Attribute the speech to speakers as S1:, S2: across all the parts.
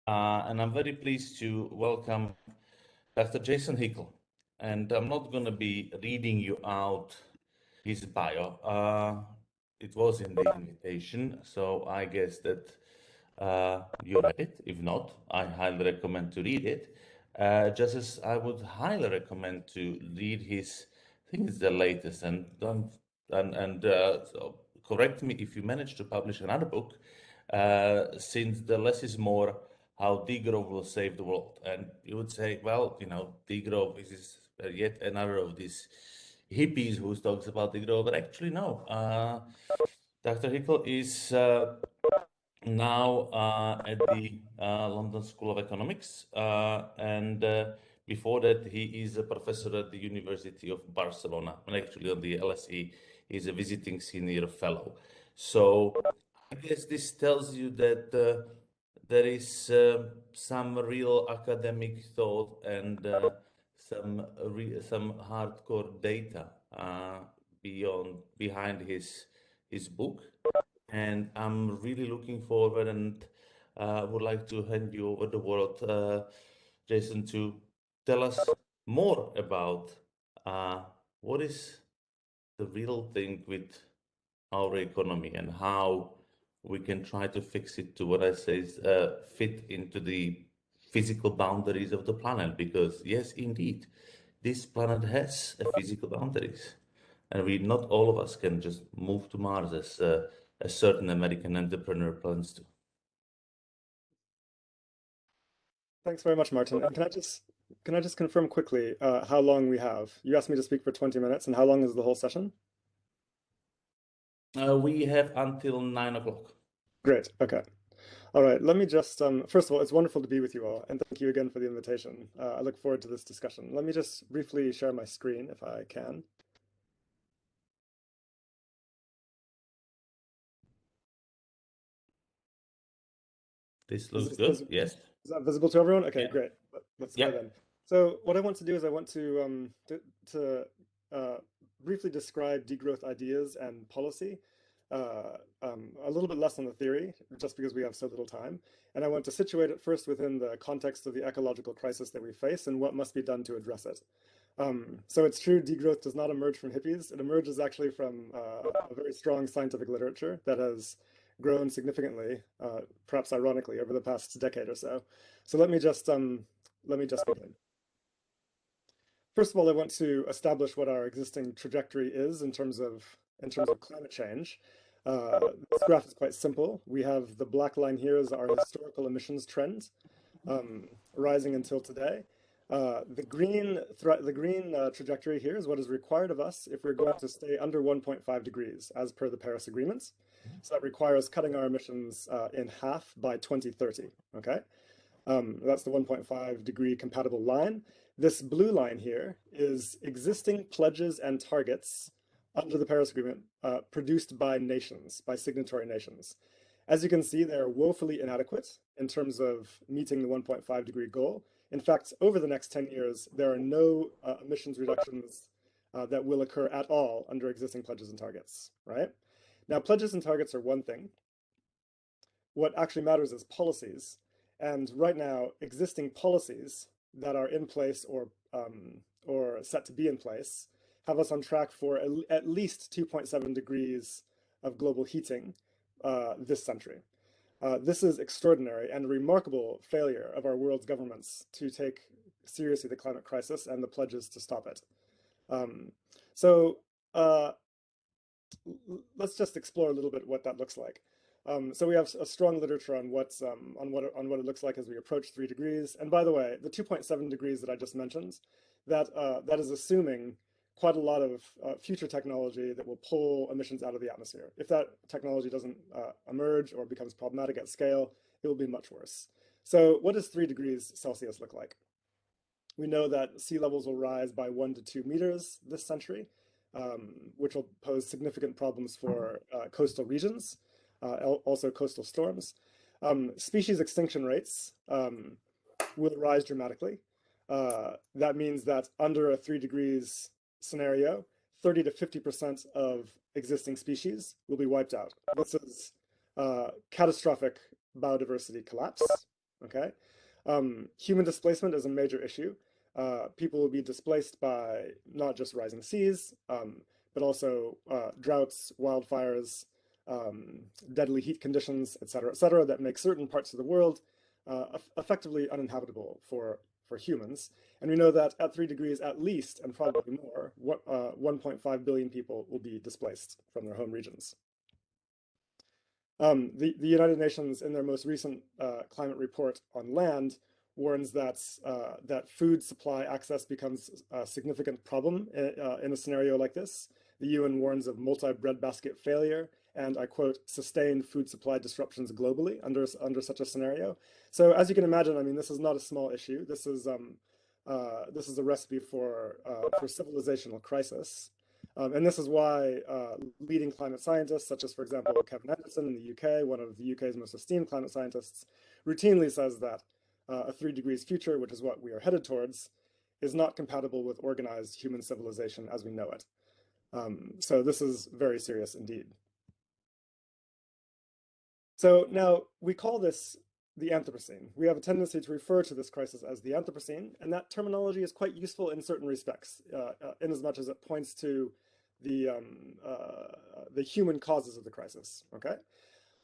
S1: and I'm very pleased to welcome Dr. Jason Hickel. And I'm not going to be reading you out his bio. It was in the invitation, so I guess that you read it. If not, I highly recommend to read it. Just as I would highly recommend to read his, I think it's the latest, and don't so correct me if you manage to publish another book, since the less is more, how degrowth will save the world. And you would say, well, degrowth is yet another of these hippies who talks about degrowth, but actually no. Dr. Hickel is now at the London School of Economics, and before that, he is a professor at the University of Barcelona, and actually on the LSE, he's a visiting senior fellow. So I guess this tells you that there is some real academic thought and some hardcore data behind his book, and I'm really looking forward and would like to hand you over the word, Jason, to tell us more about uh, what is the real thing with our economy and how we can try to fix it to what I say is fit into the physical boundaries of the planet. Because yes, indeed, this planet has a physical boundaries, and we not all of us can just move to Mars as a certain American entrepreneur plans to.
S2: Thanks very much, Martin. And can I just confirm quickly how long we have? You asked me to speak for 20 minutes, and how long is the whole session?
S1: We have until 9 o'clock.
S2: Great. Okay. All right. Let me just first of all, it's wonderful to be with you all, and thank you again for the invitation. I look forward to this discussion. Let me just briefly share my screen if I can.
S1: This looks good. Yes.
S2: Is that visible to everyone? Okay,
S1: Yeah.
S2: great. Let's go
S1: Yeah.
S2: then. So what I want to do is I want to briefly describe degrowth ideas and policy, a little bit less on the theory, just because we have so little time. And I want to situate it first within the context of the ecological crisis that we face and what must be done to address it. So it's true, degrowth does not emerge from hippies. It emerges actually from a very strong scientific literature that has grown significantly, perhaps ironically, over the past decade or so. So let me just begin. First of all, I want to establish what our existing trajectory is in terms of climate change. This graph is quite simple. We have the black line here is our historical emissions trend, rising until today. The green trajectory here is what is required of us if we're going to stay under 1.5 degrees as per the Paris agreements. So that requires cutting our emissions in half by 2030, okay? That's the 1.5 degree compatible line. This blue line here is existing pledges and targets under the Paris Agreement produced by nations, by signatory nations. As you can see, they're woefully inadequate in terms of meeting the 1.5 degree goal. In fact, over the next 10 years, there are no emissions reductions that will occur at all under existing pledges and targets, right? Now, pledges and targets are one thing. What actually matters is policies. And right now, existing policies that are in place or set to be in place have us on track for at least 2.7 degrees of global heating this century. This is extraordinary and a remarkable failure of our world's governments to take seriously the climate crisis and the pledges to stop it. Let's just explore a little bit what that looks like. So we have a strong literature on what it looks like as we approach 3 degrees. And by the way, the 2.7 degrees that I just mentioned, that is assuming quite a lot of future technology that will pull emissions out of the atmosphere. If that technology doesn't emerge or becomes problematic at scale, it will be much worse. So what does 3 degrees Celsius look like? We know that sea levels will rise by 1 to 2 meters this century, which will pose significant problems for coastal regions. Also coastal storms. Species extinction rates will rise dramatically. That means that under a 3 degrees scenario, 30 to 50% of existing species will be wiped out. This is catastrophic biodiversity collapse. okay? Human displacement is a major issue. People will be displaced by not just rising seas, but also droughts, wildfires, deadly heat conditions, et cetera, that make certain parts of the world effectively uninhabitable for humans. And we know that at 3 degrees at least, and probably more, 1.5 billion people will be displaced from their home regions. The United Nations, in their most recent climate report on land, warns that that food supply access becomes a significant problem in a scenario like this. The UN warns of multi-breadbasket failure and, I quote, sustained food supply disruptions globally under such a scenario. So as you can imagine, I mean, this is not a small issue. This is a recipe for civilizational crisis. And this is why leading climate scientists, such as, for example, Kevin Anderson in the UK, one of the UK's most esteemed climate scientists, routinely says that a 3 degrees future, which is what we are headed towards, is not compatible with organized human civilization as we know it. So this is very serious indeed. So now we call this the Anthropocene. We have a tendency to refer to this crisis as the Anthropocene, and that terminology is quite useful in certain respects, in as much as it points to the human causes of the crisis, okay?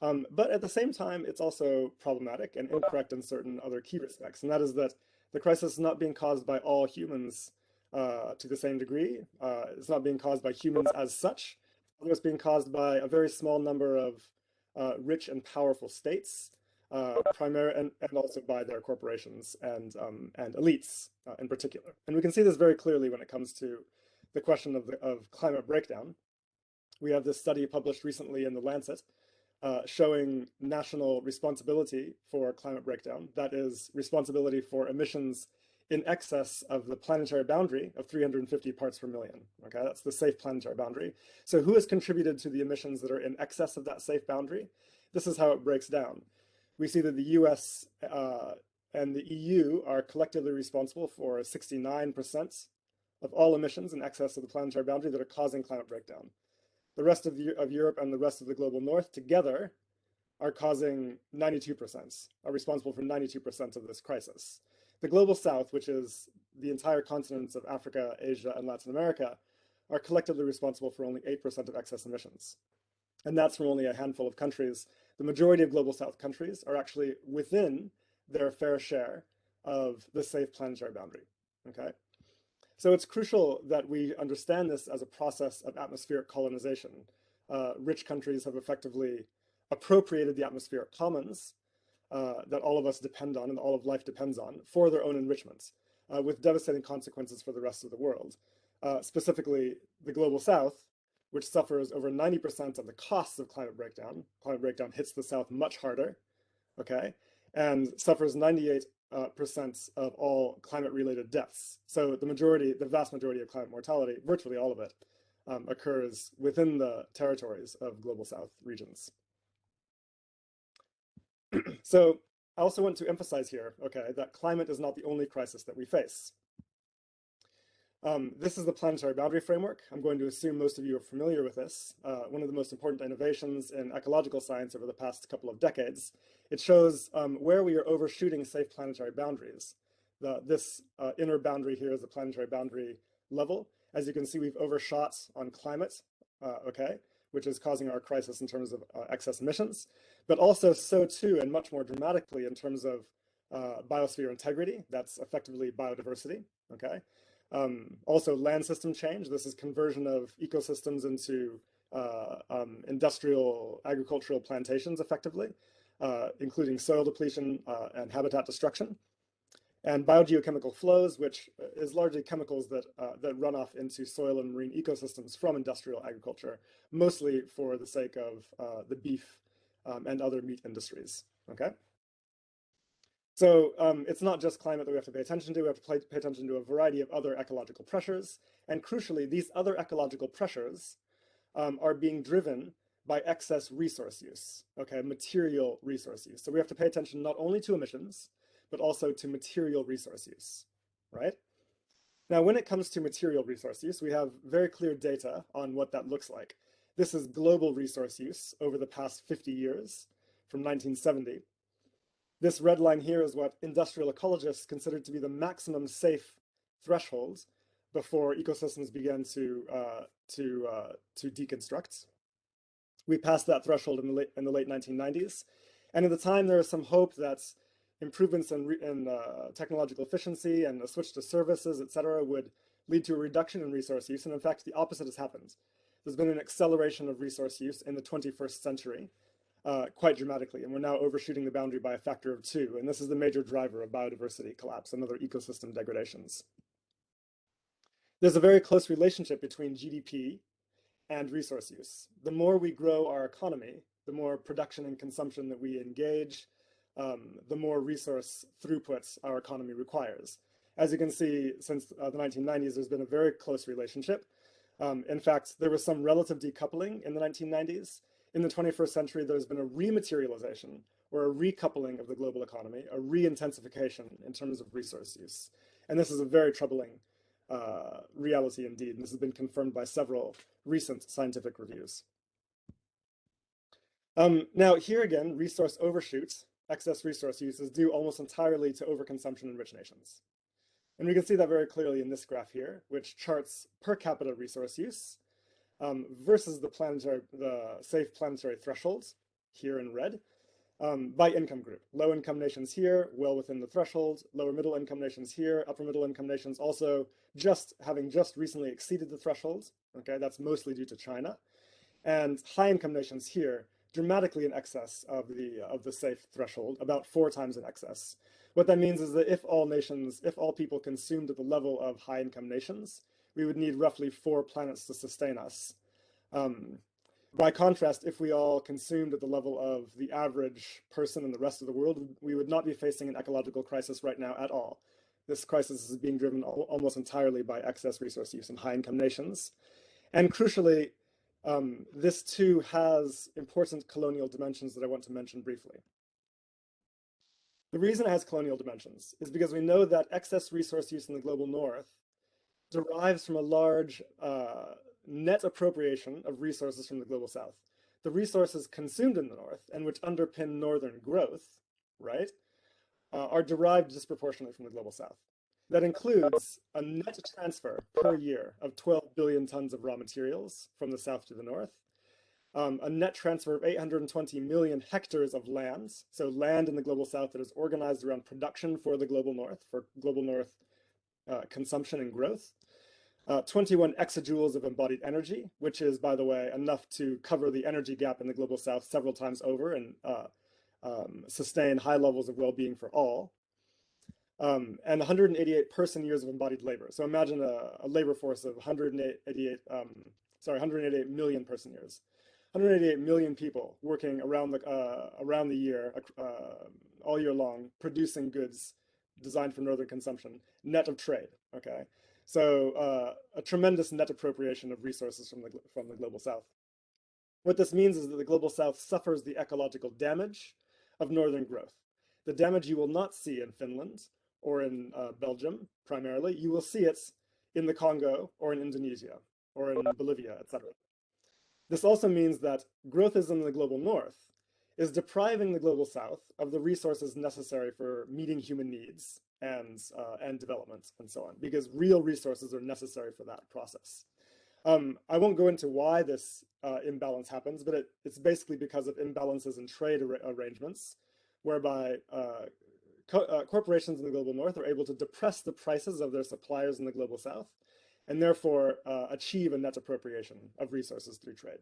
S2: But at the same time, it's also problematic and incorrect in certain other key respects, and that is that the crisis is not being caused by all humans to the same degree. It's not being caused by humans as such. It's being caused by a very small number of rich and powerful states, and also by their corporations and elites in particular. And we can see this very clearly when it comes to the question of climate breakdown. We have this study published recently in The Lancet showing national responsibility for climate breakdown. That is responsibility for emissions in excess of the planetary boundary of 350 parts per million. Okay, that's the safe planetary boundary. So who has contributed to the emissions that are in excess of that safe boundary? This is how it breaks down. We see that the US and the EU are collectively responsible for 69% of all emissions in excess of the planetary boundary that are causing climate breakdown. The rest of Europe and the rest of the global north together are causing 92%, are responsible for 92% of this crisis. The global south, which is the entire continents of Africa, Asia, and Latin America, are collectively responsible for only 8% of excess emissions. And that's from only a handful of countries. The majority of global south countries are actually within their fair share of the safe planetary boundary, okay? So it's crucial that we understand this as a process of atmospheric colonization. Rich countries have effectively appropriated the atmospheric commons that all of us depend on and all of life depends on for their own enrichments, with devastating consequences for the rest of the world. Specifically, the global south, which suffers over 90% of the costs of climate breakdown. Climate breakdown hits the south much harder, okay, and suffers 98% of all climate-related deaths. So the vast majority of climate mortality, virtually all of it, occurs within the territories of global south regions. So I also want to emphasize here, okay, that climate is not the only crisis that we face. This is the planetary boundary framework. I'm going to assume most of you are familiar with this. One of the most important innovations in ecological science over the past couple of decades. It shows where we are overshooting safe planetary boundaries. This inner boundary here is the planetary boundary level. As you can see, we've overshot on climate, okay, which is causing our crisis in terms of excess emissions, but also so too, and much more dramatically in terms of biosphere integrity. That's effectively biodiversity, okay? Also land system change. This is conversion of ecosystems into industrial agricultural plantations effectively, including soil depletion and habitat destruction. And biogeochemical flows, which is largely chemicals that run off into soil and marine ecosystems from industrial agriculture, mostly for the sake of the beef and other meat industries, okay? So it's not just climate that we have to pay attention to. We have to pay attention to a variety of other ecological pressures. And crucially, these other ecological pressures are being driven by excess resource use, okay, material resource use. So we have to pay attention not only to emissions, but also to material resource use, right? Now, when it comes to material resource use, we have very clear data on what that looks like. This is global resource use over the past 50 years, from 1970. This red line here is what industrial ecologists consider to be the maximum safe threshold before ecosystems began to deconstruct. We passed that threshold in the late 1990s, and at the time there was some hope that improvements in technological efficiency and a switch to services, etc., would lead to a reduction in resource use, and in fact the opposite has happened. There's been an acceleration of resource use in the 21st century, quite dramatically, and we're now overshooting the boundary by a factor of 2, and this is the major driver of biodiversity collapse and other ecosystem degradations. There's a very close relationship between GDP and resource use. The more we grow our economy, the more production and consumption that we engage, the more resource throughputs our economy requires. As you can see, since the 1990s, there's been a very close relationship. In fact, there was some relative decoupling in the 1990s. In the 21st century, there's been a rematerialization or a recoupling of the global economy, a re-intensification in terms of resource use. And this is a very troubling reality indeed, and this has been confirmed by several recent scientific reviews. Now, here again, resource overshoots, excess resource use is due almost entirely to overconsumption in rich nations. And we can see that very clearly in this graph here, which charts per capita resource use versus the safe planetary thresholds, here in red, by income group. Low income nations here, well within the threshold, lower middle income nations here, upper middle income nations also having just recently exceeded the threshold. Okay, that's mostly due to China. And high income nations here, dramatically in excess of the safe threshold, about 4 times in excess. What that means is that if all people consumed at the level of high income nations, we would need roughly 4 planets to sustain us. By contrast, if we all consumed at the level of the average person in the rest of the world, we would not be facing an ecological crisis right now at all. This crisis is being driven almost entirely by excess resource use in high-income nations. And crucially, this too has important colonial dimensions that I want to mention briefly. The reason it has colonial dimensions is because we know that excess resource use in the global north derives from a large net appropriation of resources from the global south. The resources consumed in the north and which underpin northern growth, right, are derived disproportionately from the global south. That includes a net transfer per year of 12 billion tons of raw materials from the south to the north, a net transfer of 820 million hectares of land, so land in the global south that is organized around production for the global north, consumption and growth, 21 exajoules of embodied energy, which is, by the way, enough to cover the energy gap in the global south several times over and sustain high levels of well-being for all, and 188 person-years of embodied labor. So imagine a labor force of 188 million person-years. 188 million people working around the year, all year long, producing goods designed for northern consumption, net of trade, okay? So a tremendous net appropriation of resources from the global south. What this means is that the global south suffers the ecological damage of northern growth. The damage you will not see in Finland or in Belgium, primarily. You will see it in the Congo or in Indonesia or in Bolivia, etc. This also means that growthism in the global north is depriving the global south of the resources necessary for meeting human needs and development and so on, because real resources are necessary for that process. I won't go into why this imbalance happens, but it's basically because of imbalances in trade arrangements, whereby corporations in the global north are able to depress the prices of their suppliers in the global south, and therefore achieve a net appropriation of resources through trade.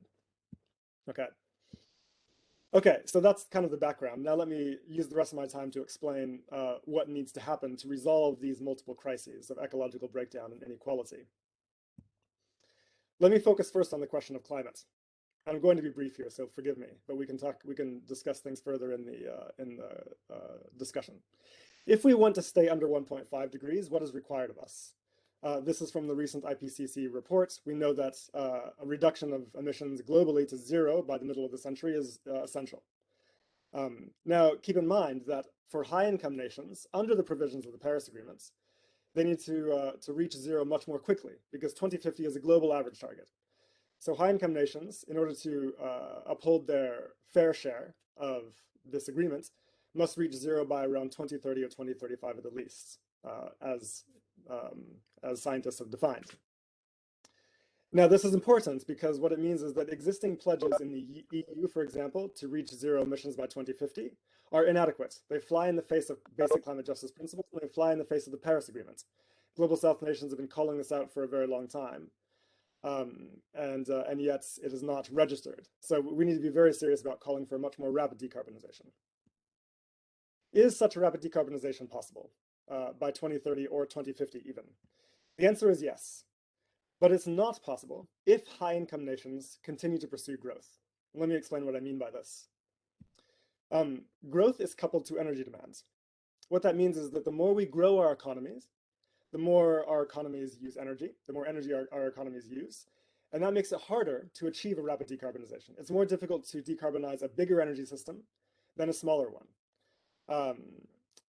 S2: Okay, so that's kind of the background. Now let me use the rest of my time to explain what needs to happen to resolve these multiple crises of ecological breakdown and inequality. Let me focus first on the question of climate. I'm going to be brief here, so forgive me, but we can discuss things further in the discussion. If we want to stay under 1.5 degrees, what is required of us? This is from the recent IPCC report. We know that a reduction of emissions globally to 0 by the middle of the century is essential. Now, keep in mind that for high-income nations, under the provisions of the Paris Agreement, they need to reach 0 much more quickly, because 2050 is a global average target. So high-income nations, in order to uphold their fair share of this agreement, must reach zero by around 2030 or 2035 at the least, as scientists have defined. Now, this is important because what it means is that existing pledges in the EU, for example, to reach zero emissions by 2050 are inadequate. They fly in the face of basic climate justice principles, and they fly in the face of the Paris Agreement. Global South nations have been calling this out for a very long time, and yet it is not registered. So we need to be very serious about calling for a much more rapid decarbonization. Is such a rapid decarbonization possible by 2030 or 2050 even? The answer is yes. But it's not possible if high-income nations continue to pursue growth. Let me explain what I mean by this. Growth is coupled to energy demands. What that means is that the more we grow our economies, the more our economies use energy, the more energy our economies use, and that makes it harder to achieve a rapid decarbonization. It's more difficult to decarbonize a bigger energy system than a smaller one.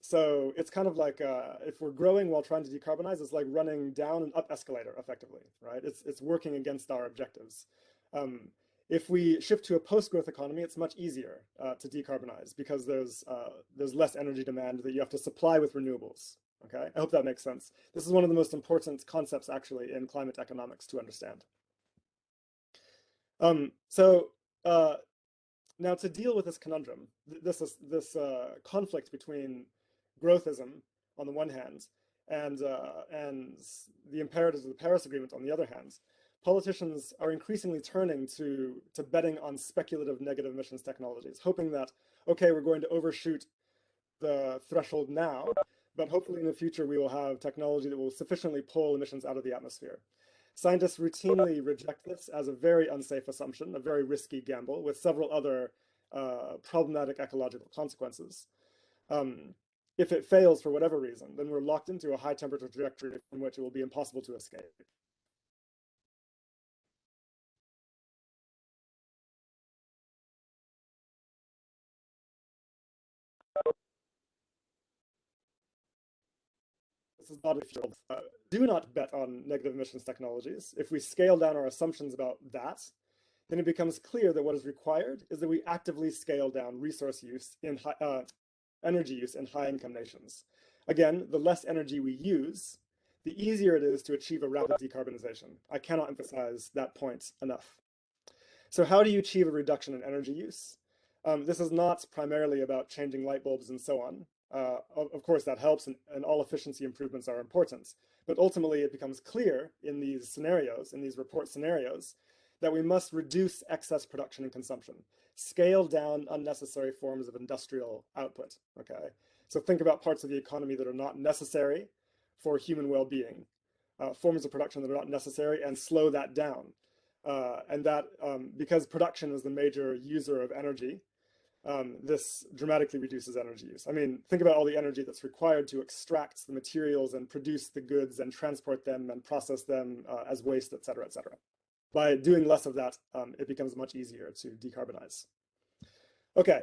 S2: So it's kind of like if we're growing while trying to decarbonize, it's like running down an up escalator effectively, right? It's working against our objectives. If we shift to a post-growth economy, it's much easier to decarbonize because there's less energy demand that you have to supply with renewables. Okay, I hope that makes sense. This is one of the most important concepts actually in climate economics to understand. Now to deal with this conundrum, this conflict between growthism on the one hand and the imperatives of the Paris Agreement on the other hand, politicians are increasingly turning to betting on speculative negative emissions technologies, hoping that, okay, we're going to overshoot the threshold now, but hopefully in the future we will have technology that will sufficiently pull emissions out of the atmosphere. Scientists routinely reject this as a very unsafe assumption, a very risky gamble with several other problematic ecological consequences. If it fails for whatever reason, then we're locked into a high temperature trajectory from which it will be impossible to escape. This is not a future. Do not bet on negative emissions technologies. If we scale down our assumptions about that, then it becomes clear that what is required is that we actively scale down resource use in energy use in high-income nations. Again, the less energy we use, the easier it is to achieve a rapid decarbonization. I cannot emphasize that point enough. So how do you achieve a reduction in energy use? This is not primarily about changing light bulbs and so on. Of course, that helps, and all efficiency improvements are important. But ultimately, it becomes clear in these scenarios, in these report scenarios, that we must reduce excess production and consumption, scale down unnecessary forms of industrial output, okay? So think about parts of the economy that are not necessary for human well-being, forms of production that are not necessary, and slow that down. And that, because production is the major user of energy, this dramatically reduces energy use. I mean, think about all the energy that's required to extract the materials and produce the goods and transport them and process them as waste, et cetera, et cetera. By doing less of that, it becomes much easier to decarbonize. Okay,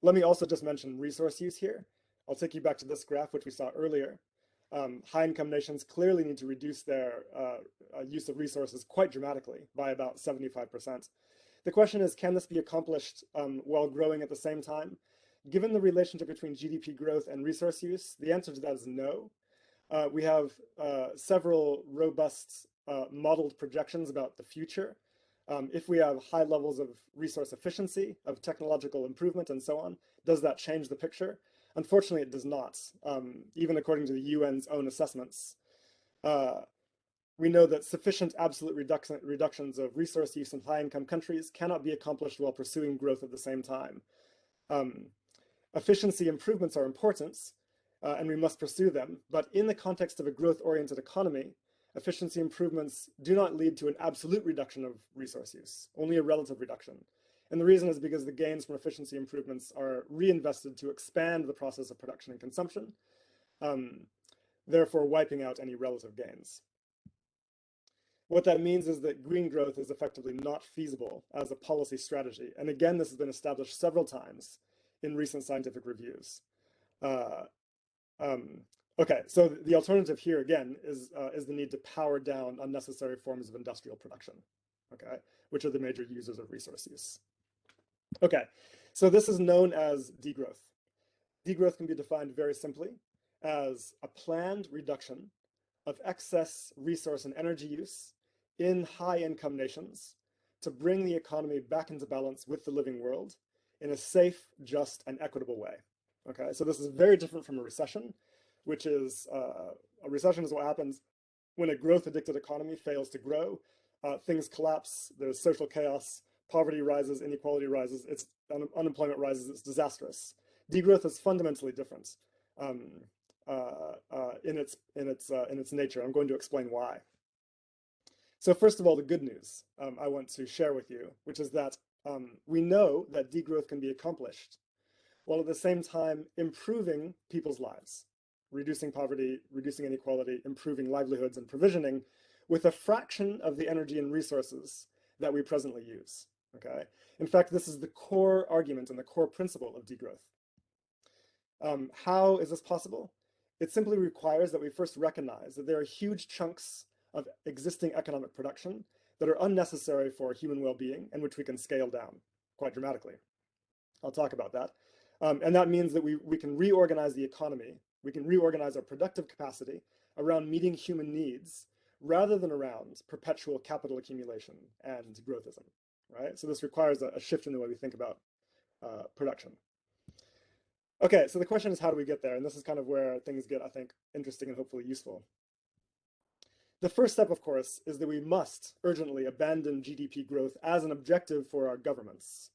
S2: let me also just mention resource use here. I'll take you back to this graph, which we saw earlier. High-income nations clearly need to reduce their use of resources quite dramatically by about 75%. The question is, can this be accomplished while growing at the same time? Given the relationship between GDP growth and resource use, the answer to that is no. We have several robust modeled projections about the future. If we have high levels of resource efficiency, of technological improvement, and so on, does that change the picture? Unfortunately, it does not, even according to the UN's own assessments. We know that sufficient absolute reductions of resource use in high-income countries cannot be accomplished while pursuing growth at the same time. Efficiency improvements are important, and we must pursue them, but in the context of a growth-oriented economy, efficiency improvements do not lead to an absolute reduction of resource use, only a relative reduction. And the reason is because the gains from efficiency improvements are reinvested to expand the process of production and consumption, therefore wiping out any relative gains. What that means is that green growth is effectively not feasible as a policy strategy. And again, this has been established several times in recent scientific reviews. Okay, so the alternative here again is the need to power down unnecessary forms of industrial production, okay, which are the major users of resource use. Okay, so this is known as degrowth. Degrowth can be defined very simply as a planned reduction of excess resource and energy use in high-income nations to bring the economy back into balance with the living world in a safe, just, and equitable way. Okay, so this is very different from a recession, which is a recession is what happens when a growth-addicted economy fails to grow. Things collapse, there's social chaos, poverty rises, inequality rises, unemployment rises, it's disastrous. Degrowth is fundamentally different in its nature. I'm going to explain why. So first of all, the good news I want to share with you, which is that we know that degrowth can be accomplished while at the same time improving people's lives, reducing poverty, reducing inequality, improving livelihoods and provisioning with a fraction of the energy and resources that we presently use. Okay? In fact, this is the core argument and the core principle of degrowth. How is this possible? It simply requires that we first recognize that there are huge chunks of existing economic production that are unnecessary for human well-being and which we can scale down quite dramatically. I'll talk about that. And that means that we can reorganize the economy, we can reorganize our productive capacity around meeting human needs rather than around perpetual capital accumulation and growthism, right? So this requires a shift in the way we think about production. Okay, so the question is, how do we get there? And this is kind of where things get, I think, interesting and hopefully useful. The first step, of course, is that we must urgently abandon GDP growth as an objective for our governments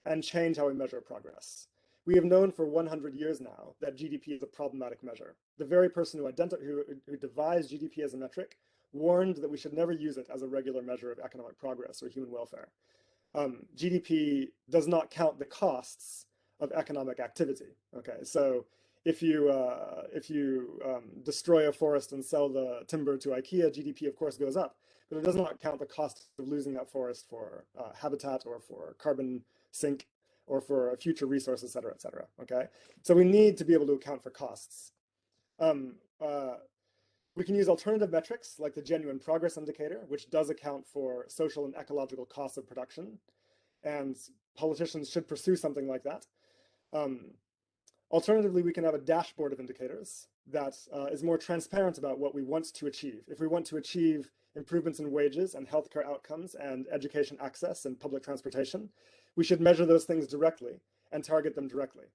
S2: and change how we measure progress. We have known for 100 years now that GDP is a problematic measure. The very person who devised GDP as a metric warned that we should never use it as a regular measure of economic progress or human welfare. GDP does not count the costs of economic activity. Okay, so if you destroy a forest and sell the timber to IKEA, GDP of course goes up, but it does not count the cost of losing that forest for habitat or for carbon sink or for future resources, et cetera, okay? So we need to be able to account for costs. We can use alternative metrics like the genuine progress indicator, which does account for social and ecological costs of production, and politicians should pursue something like that. Alternatively, we can have a dashboard of indicators that is more transparent about what we want to achieve. If we want to achieve improvements in wages and healthcare outcomes and education access and public transportation, we should measure those things directly and target them directly,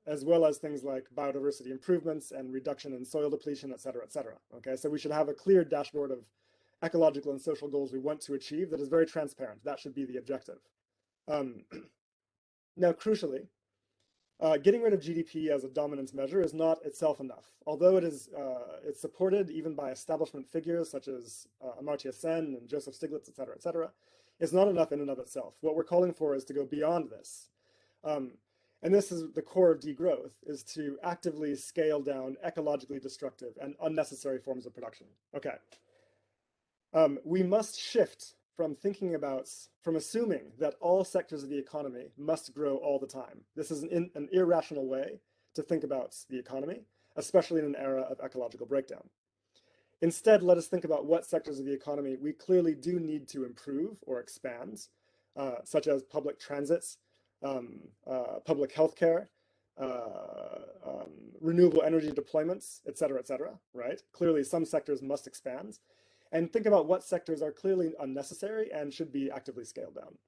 S2: as well as things like biodiversity improvements and reduction in soil depletion, et cetera, et cetera. Okay, so we should have a clear dashboard of ecological and social goals we want to achieve that is very transparent. That should be the objective. Now, crucially, getting rid of GDP as a dominance measure is not itself enough. Although it's supported even by establishment figures such as Amartya Sen and Joseph Stiglitz, et cetera, it's not enough in and of itself. What we're calling for is to go beyond this. And this is the core of degrowth, is to actively scale down ecologically destructive and unnecessary forms of production. Okay. We must shift from assuming that all sectors of the economy must grow all the time. This is an irrational way to think about the economy, especially in an era of ecological breakdown. Instead, let us think about what sectors of the economy we clearly do need to improve or expand, such as public transits, public healthcare, renewable energy deployments, et cetera, right? Clearly, some sectors must expand. And think about what sectors are clearly unnecessary and should be actively scaled down.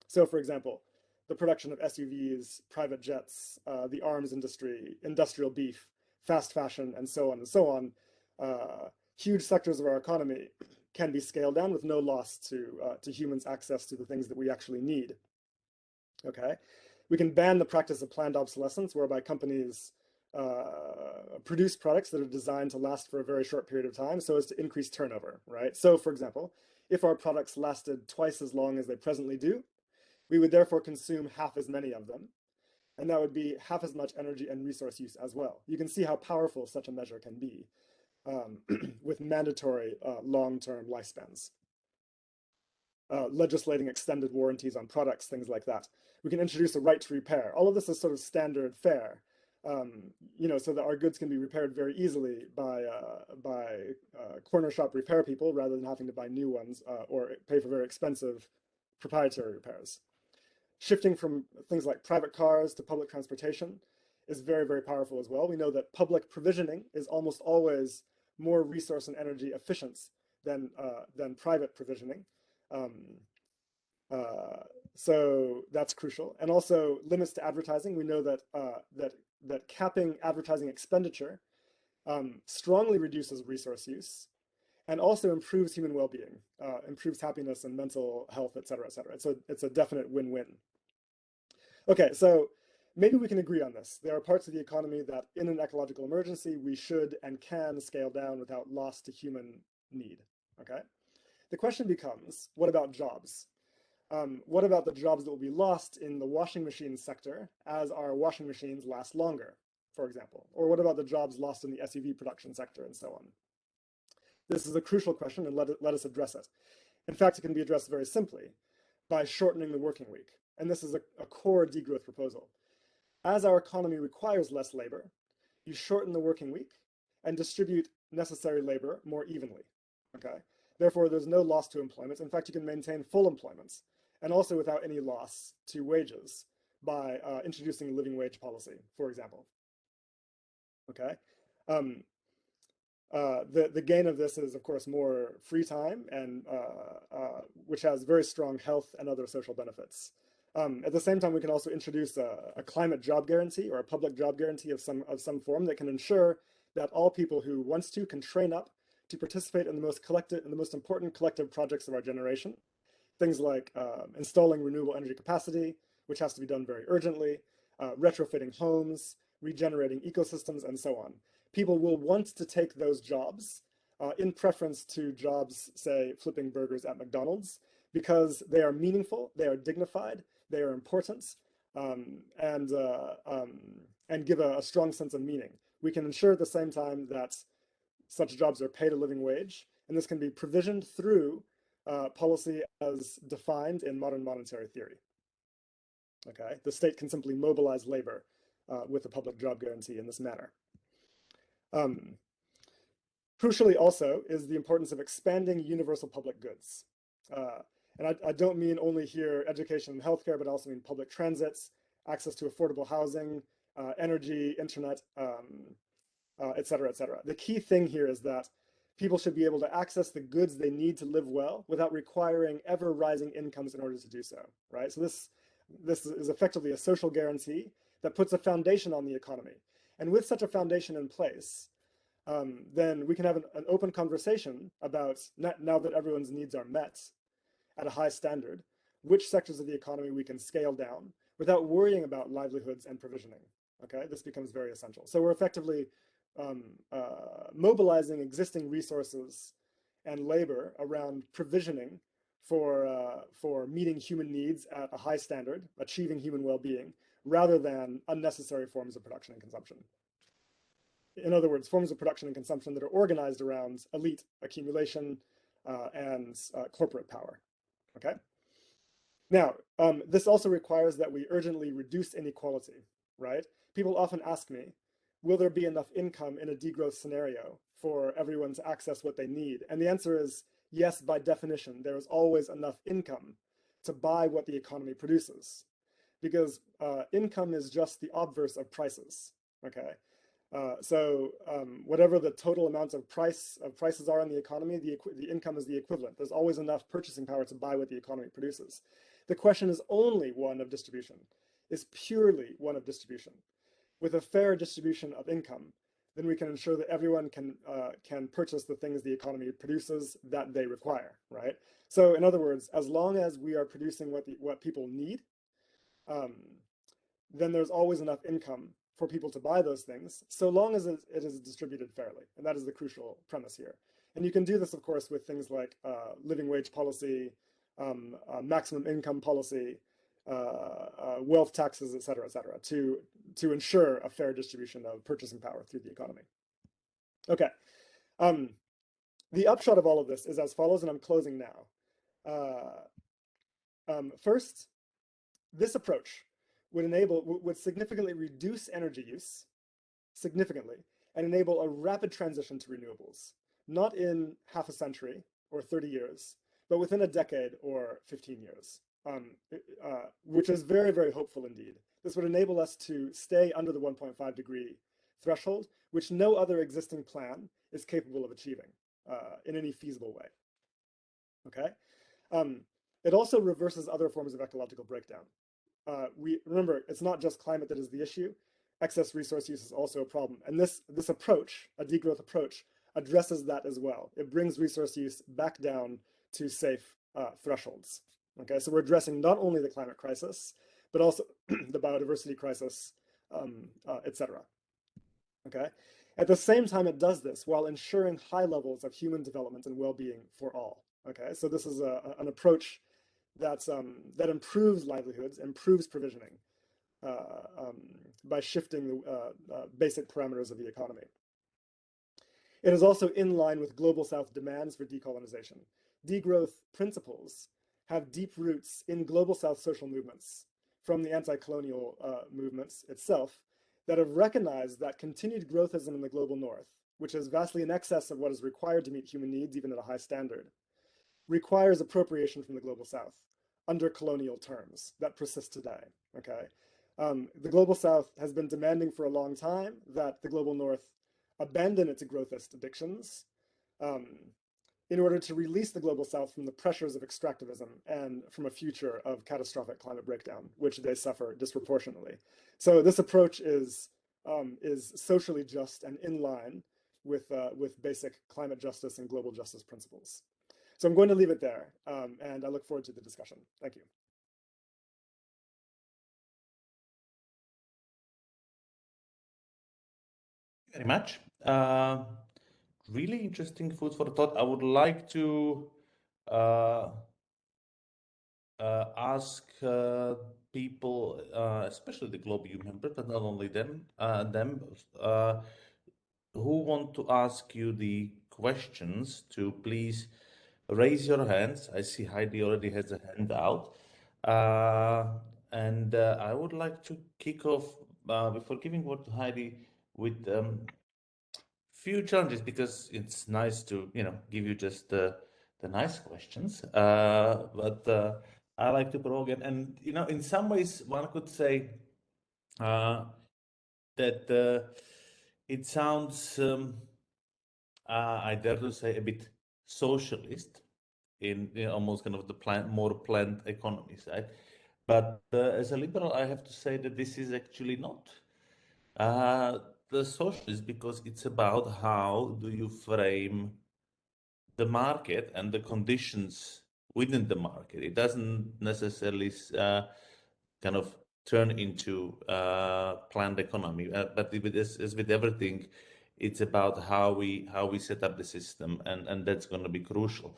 S2: So, for example, the production of SUVs, private jets, the arms industry, industrial beef, fast fashion, and so on, huge sectors of our economy can be scaled down with no loss to humans' access to the things that we actually need. Okay, we can ban the practice of planned obsolescence, whereby companies produce products that are designed to last for a very short period of time so as to increase turnover, right? So, for example, if our products lasted twice as long as they presently do, we would therefore consume half as many of them, and that would be half as much energy and resource use as well. You can see how powerful such a measure can be with mandatory long-term lifespans. Legislating extended warranties on products, things like that. We can introduce a right to repair. All of this is sort of standard fare, so that our goods can be repaired very easily by corner shop repair people rather than having to buy new ones or pay for very expensive proprietary repairs. Shifting from things like private cars to public transportation is very, very powerful as well. We know that public provisioning is almost always more resource and energy efficient than private provisioning. Um, so that's crucial. And also limits to advertising. We know that that capping advertising expenditure strongly reduces resource use and also improves human well-being, improves happiness and mental health, et cetera, et cetera. It's a definite win-win. Okay, so maybe we can agree on this. There are parts of the economy that in an ecological emergency, we should and can scale down without loss to human need, okay? The question becomes, what about jobs? What about the jobs that will be lost in the washing machine sector as our washing machines last longer, for example? Or what about the jobs lost in the SUV production sector and so on? This is a crucial question, and let us address it. In fact, it can be addressed very simply by shortening the working week. And this is a core degrowth proposal. As our economy requires less labor, you shorten the working week and distribute necessary labor more evenly, okay? Therefore, there's no loss to employment. In fact, you can maintain full employment and also without any loss to wages by introducing a living wage policy, for example, okay? The gain of this is, of course, more free time, and which has very strong health and other social benefits. At the same time, we can also introduce a climate job guarantee or a public job guarantee of some form that can ensure that all people who wants to can train up to participate in the most important collective projects of our generation. Things like installing renewable energy capacity, which has to be done very urgently, retrofitting homes, regenerating ecosystems, and so on. People will want to take those jobs in preference to jobs, say, flipping burgers at McDonald's, because they are meaningful, they are dignified, they are important, and give a strong sense of meaning. We can ensure at the same time that such jobs are paid a living wage, and this can be provisioned through policy as defined in modern monetary theory. Okay, the state can simply mobilize labor with a public job guarantee in this manner. Crucially also is the importance of expanding universal public goods. And I don't mean only here education and healthcare, but I also mean public transits, access to affordable housing, energy, internet, et cetera, et cetera. The key thing here is that people should be able to access the goods they need to live well without requiring ever rising incomes in order to do so, right? So this is effectively a social guarantee that puts a foundation on the economy. And with such a foundation in place, then we can have an open conversation about, now that everyone's needs are met at a high standard, which sectors of the economy we can scale down without worrying about livelihoods and provisioning. Okay, this becomes very essential. So we're effectively mobilizing existing resources and labor around provisioning for meeting human needs at a high standard, achieving human well-being, rather than unnecessary forms of production and consumption. In other words, forms of production and consumption that are organized around elite accumulation and corporate power, okay? Now, this also requires that we urgently reduce inequality, right? People often ask me, will there be enough income in a degrowth scenario for everyone to access what they need? And the answer is yes, by definition. There is always enough income to buy what the economy produces, because income is just the obverse of prices, okay? So whatever the total amount of prices are in the economy, the income is the equivalent. There's always enough purchasing power to buy what the economy produces. The question is only one of distribution, is purely one of distribution. With a fair distribution of income, then we can ensure that everyone can purchase the things the economy produces that they require, right? So in other words, as long as we are producing what people need, then there's always enough income for people to buy those things, so long as it is distributed fairly. And that is the crucial premise here. And you can do this, of course, with things like living wage policy, maximum income policy, wealth taxes, et cetera, to ensure a fair distribution of purchasing power through the economy. Okay, the upshot of all of this is as follows, and I'm closing now. First, this approach would significantly reduce energy use, significantly, and enable a rapid transition to renewables, not in half a century or 30 years, but within a decade or 15 years. which is very, very hopeful indeed. This would enable us to stay under the 1.5 degree threshold, which no other existing plan is capable of achieving in any feasible way. Okay. It also reverses other forms of ecological breakdown. We remember, it's not just climate that is the issue. Excess resource use is also a problem. And this approach, a degrowth approach, addresses that as well. It brings resource use back down to safe thresholds. Okay, so we're addressing not only the climate crisis, but also the biodiversity crisis, etc. Okay, at the same time, it does this while ensuring high levels of human development and well-being for all. Okay, so this is an approach that's that improves livelihoods, improves provisioning by shifting the basic parameters of the economy. It is also in line with Global South demands for decolonization. Degrowth principles have deep roots in Global South social movements, from the anti-colonial movements itself, that have recognized that continued growthism in the global north, which is vastly in excess of what is required to meet human needs, even at a high standard, requires appropriation from the global south under colonial terms that persist today. Okay, the global south has been demanding for a long time that the global north abandon its growthist addictions in order to release the global south from the pressures of extractivism and from a future of catastrophic climate breakdown, which they suffer disproportionately. So this approach is socially just and in line with basic climate justice and global justice principles. So I'm going to leave it there, and I look forward to the discussion. Thank you.
S1: Very much. Really interesting food for thought. I would like to ask people, especially the Globe EU members, but not only them, who want to ask you the questions to please raise your hands. I see Heidi already has a hand out. And I would like to kick off before giving word to Heidi with few challenges, because it's nice to give you just the nice questions, but I like to provoke it. And in some ways one could say that it sounds I dare to say a bit socialist in almost kind of the more planned economies, right? But as a liberal, I have to say that this is actually not uh, the socialist, because it's about how do you frame the market and the conditions within the market. It doesn't necessarily kind of turn into planned economy, but as with everything, it's about how we set up the system, and that's going to be crucial.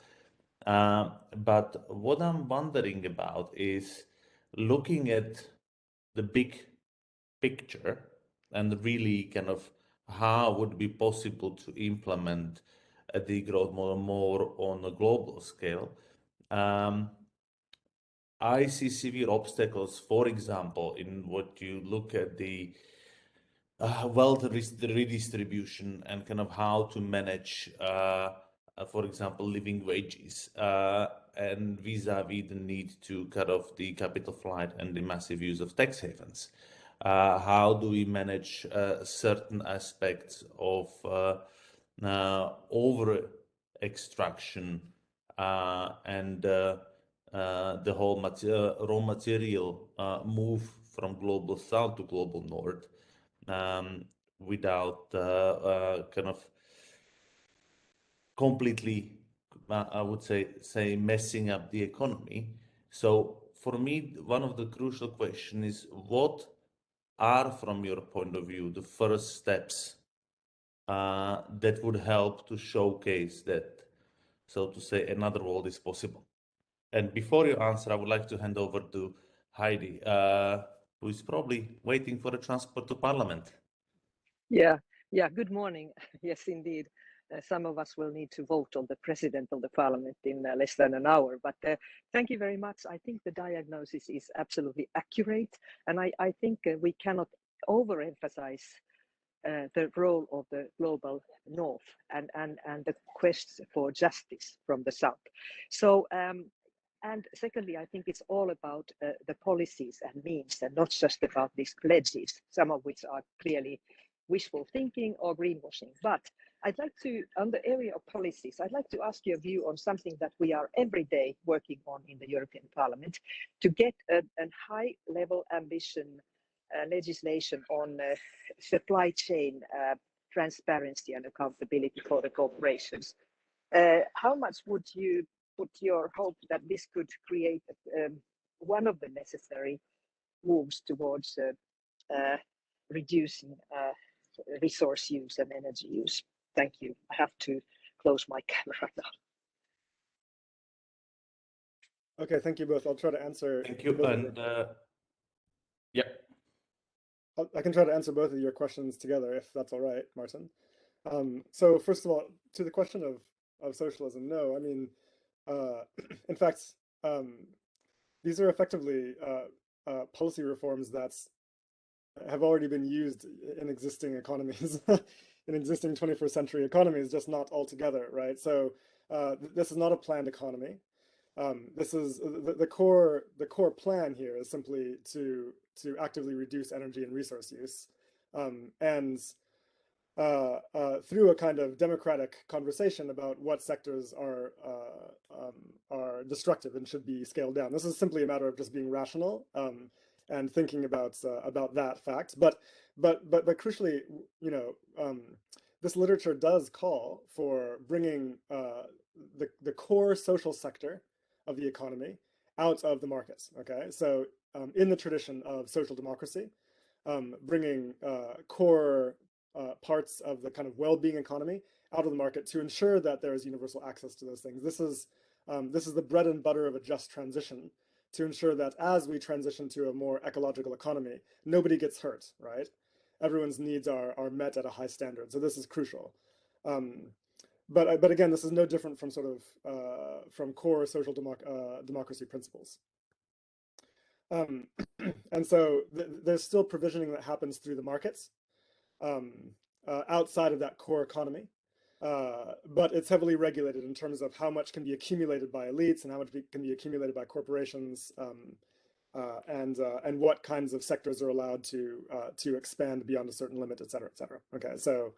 S1: But what I'm wondering about is looking at the big picture and really kind of how would be possible to implement a degrowth more on a global scale. I see severe obstacles, for example, in what you look at the wealth redistribution and kind of how to manage, for example, living wages, and vis-a-vis the need to cut off the capital flight and the massive use of tax havens. How do we manage certain aspects of over extraction and the whole raw material move from global south to global north, without kind of completely, I would say messing up the economy. So for me, one of the crucial questions is, what are, from your point of view, the first steps that would help to showcase that, so to say, another world is possible? And before you answer, I would like to hand over to Heidi, who is probably waiting for a transport to Parliament.
S3: Yeah, good morning. Yes, indeed. Some of us will need to vote on the president of the parliament in less than an hour. But thank you very much. I think the diagnosis is absolutely accurate. And I think we cannot overemphasize the role of the global north and the quest for justice from the south. So And secondly, I think it's all about the policies and means, and not just about these pledges, some of which are clearly wishful thinking or greenwashing. But I'd like to, on the area of policies, I'd like to ask your view on something that we are every day working on in the European Parliament to get a high level ambition legislation on supply chain transparency and accountability for the corporations. How much would you put your hope that this could create one of the necessary moves towards reducing resource use and energy use? Thank you. I have to close my camera now.
S2: Okay, thank you both. I'll try to answer.
S1: Thank you. And yeah.
S2: I can try to answer both of your questions together, if that's all right, Martin. So first of all, to the question of socialism, no, I mean, in fact, these are effectively policy reforms that have already been used in existing economies, in existing 21st century economies, just not altogether, right? So this is not a planned economy. This is the core plan here is simply to actively reduce energy and resource use, and through a kind of democratic conversation about what sectors are destructive and should be scaled down. This is simply a matter of just being rational and thinking about that fact. But crucially, you know, this literature does call for bringing the core social sector of the economy out of the markets. Okay, so in the tradition of social democracy, bringing core parts of the kind of well-being economy out of the market to ensure that there is universal access to those things. This is the bread and butter of a just transition, to ensure that as we transition to a more ecological economy, nobody gets hurt, right? Everyone's needs are met at a high standard. So this is crucial. But again, this is no different from sort of from core social democracy principles. And so there's still provisioning that happens through the markets outside of that core economy. But it's heavily regulated in terms of how much can be accumulated by elites and how much can be accumulated by corporations, and what kinds of sectors are allowed to expand beyond a certain limit, et cetera, et cetera. Okay, so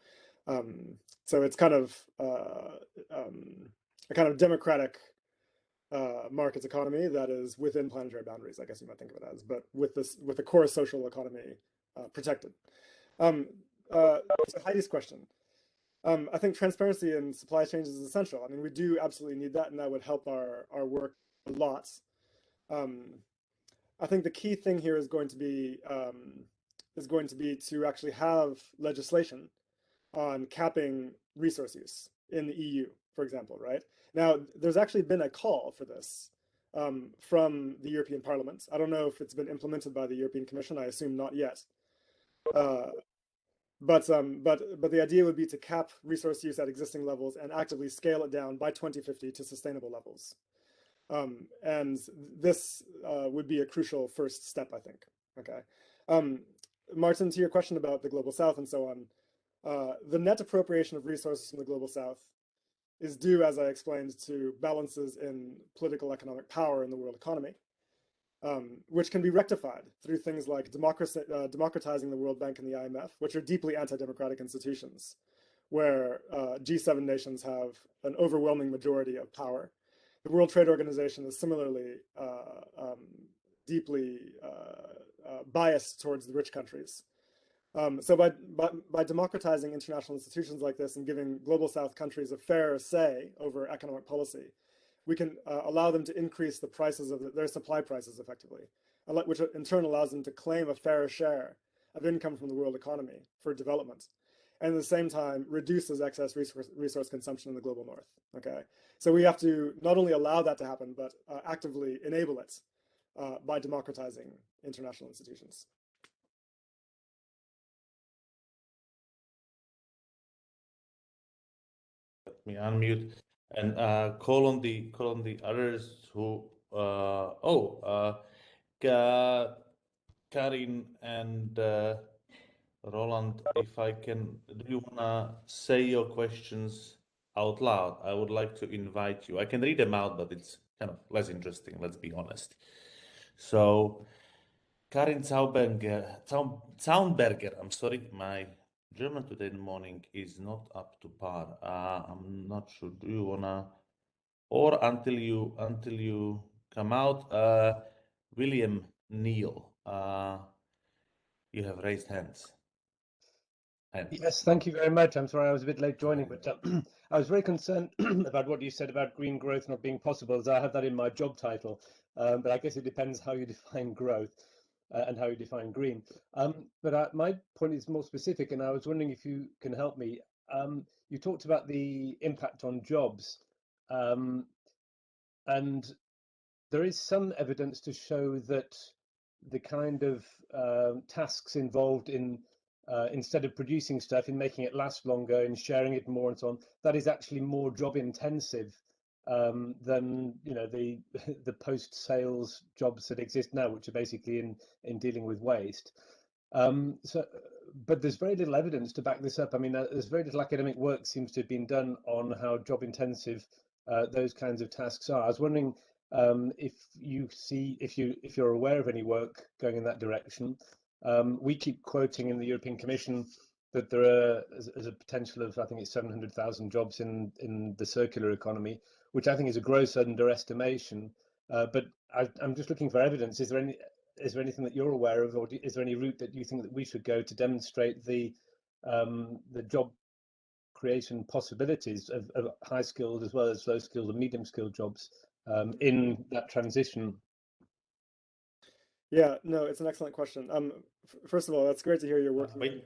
S2: it's kind of a kind of democratic markets economy that is within planetary boundaries, I guess you might think of it as, but with the core social economy protected. So Heidi's question. I think transparency in supply chains is essential. I mean, we do absolutely need that, and that would help our work a lot. I think the key thing here is going to be to actually have legislation on capping resource use in the EU, for example, right? Now, there's actually been a call for this from the European Parliament. I don't know if it's been implemented by the European Commission. I assume not yet. But the idea would be to cap resource use at existing levels and actively scale it down by 2050 to sustainable levels. And this would be a crucial first step, I think. Okay, Martin, to your question about the Global South and so on, the net appropriation of resources from the Global South is due, as I explained, to balances in political economic power in the world economy, which can be rectified through things like democratizing the World Bank and the IMF, which are deeply anti-democratic institutions, where G7 nations have an overwhelming majority of power. The World Trade Organization is similarly deeply biased towards the rich countries. So by democratizing international institutions like this and giving Global South countries a fair say over economic policy, we can allow them to increase the prices of their supply prices effectively, which in turn allows them to claim a fair share of income from the world economy for development, and at the same time reduces excess resource consumption in the global north. Okay, so we have to not only allow that to happen, but actively enable it by democratizing international institutions.
S1: Let me unmute and call on the others who Karin and Roland, if I can, do you wanna say your questions out loud? I would like to invite you. I can read them out, but it's kind of less interesting, let's be honest. So Karin Zaunberger, I'm sorry, my German today in the morning is not up to par. I'm not sure. Do you wanna, or until you come out, William Neal, you have raised hands.
S4: Yes, thank you very much. I'm sorry I was a bit late joining, but I was very concerned about what you said about green growth not being possible, as I have that in my job title. But I guess it depends how you define growth and how you define green. But my point is more specific, and I was wondering if you can help me. You talked about the impact on jobs, and there is some evidence to show that the kind of tasks involved in instead of producing stuff, in making it last longer, in sharing it more and so on, that is actually more job intensive than the the post sales jobs that exist now, which are basically in dealing with waste. But there's very little evidence to back this up. I mean, there's very little academic work seems to have been done on how job intensive those kinds of tasks are. I was wondering if you're aware of any work going in that direction. We keep quoting in the European Commission that there is a potential of, I think it's 700,000 jobs in the circular economy, which I think is a gross underestimation. But I'm just looking for evidence. Is there anything that you're aware of, or is there any route that you think that we should go to demonstrate the job creation possibilities of high skilled as well as low skilled and medium skilled jobs in that transition?
S2: Yeah, no, it's an excellent question. First of all, that's great to hear you're working.
S1: Wait,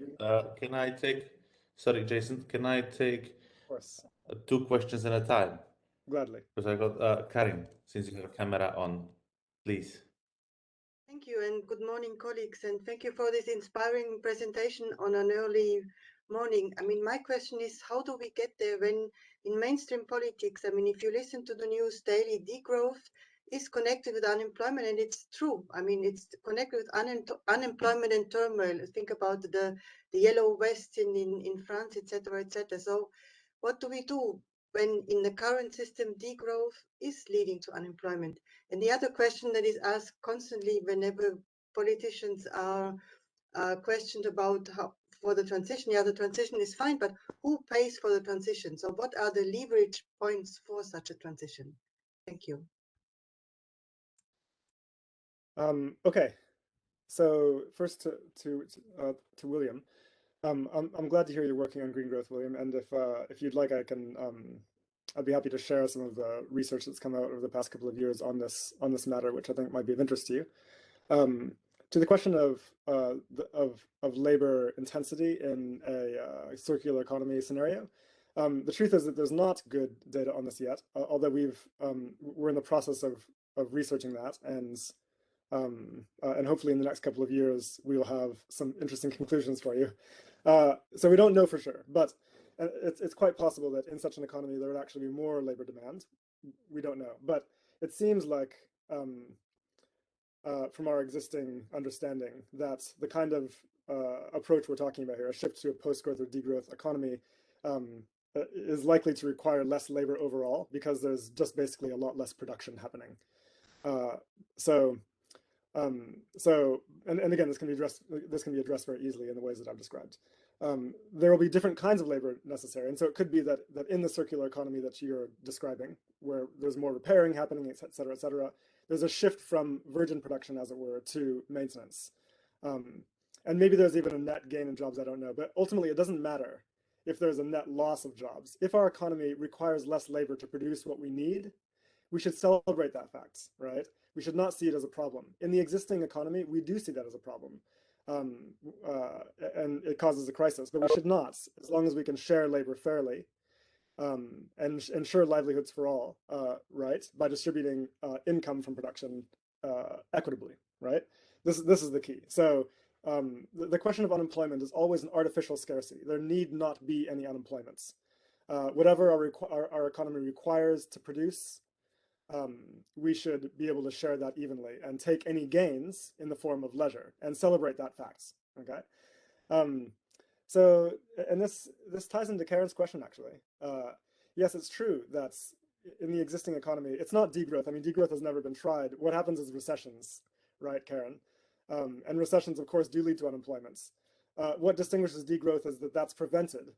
S1: can I take, sorry, Jason, can I take
S2: Of course,
S1: two questions at a time?
S2: gladly.
S1: Because I got Karin, since you have a camera on, please.
S5: Thank you, and good morning, colleagues, and thank you for this inspiring presentation on an early morning. I mean, my question is, how do we get there when in mainstream politics, I mean, if you listen to the news daily, degrowth is connected with unemployment, and it's true. I mean, it's connected with unemployment and turmoil. Think about the yellow vest in France, etc., etc. So what do we do when in the current system degrowth is leading to unemployment? And the other question that is asked constantly whenever politicians are questioned about how for the transition, yeah, the transition is fine, but who pays for the transition? So what are the leverage points for such a transition? Thank you.
S2: Okay, so first to William. I'm glad to hear you're working on green growth, William. And if you'd like, I'd be happy to share some of the research that's come out over the past couple of years on this matter, which I think might be of interest to you. To the question of labor intensity in a circular economy scenario, the truth is that there's not good data on this yet. Although we're in the process of researching that, and hopefully in the next couple of years we will have some interesting conclusions for you. So we don't know for sure, but it's quite possible that in such an economy there would actually be more labor demand. We don't know, but it seems like from our existing understanding that the kind of approach we're talking about here, a shift to a post-growth or degrowth economy, is likely to require less labor overall because there's just basically a lot less production happening. And again, this can be addressed very easily in the ways that I've described. There will be different kinds of labor necessary, and so it could be that in the circular economy that you're describing, where there's more repairing happening, et cetera, there's a shift from virgin production, as it were, to maintenance. And maybe there's even a net gain in jobs, I don't know, but ultimately it doesn't matter if there's a net loss of jobs. If our economy requires less labor to produce what we need, we should celebrate that fact, right? We should not see it as a problem. In the existing economy, we do see that as a problem, and it causes a crisis, but we should not, as long as we can share labor fairly and ensure livelihoods for all, right, by distributing income from production equitably, right? This is the key. So the question of unemployment is always an artificial scarcity. There need not be any unemployments. Whatever our economy requires to produce, we should be able to share that evenly and take any gains in the form of leisure and celebrate that fact. Okay. So, and this ties into Karen's question actually. Yes, it's true that in the existing economy, it's not degrowth. I mean, degrowth has never been tried. What happens is recessions, right, Karen? And recessions, of course, do lead to unemployment. What distinguishes degrowth is that that's prevented,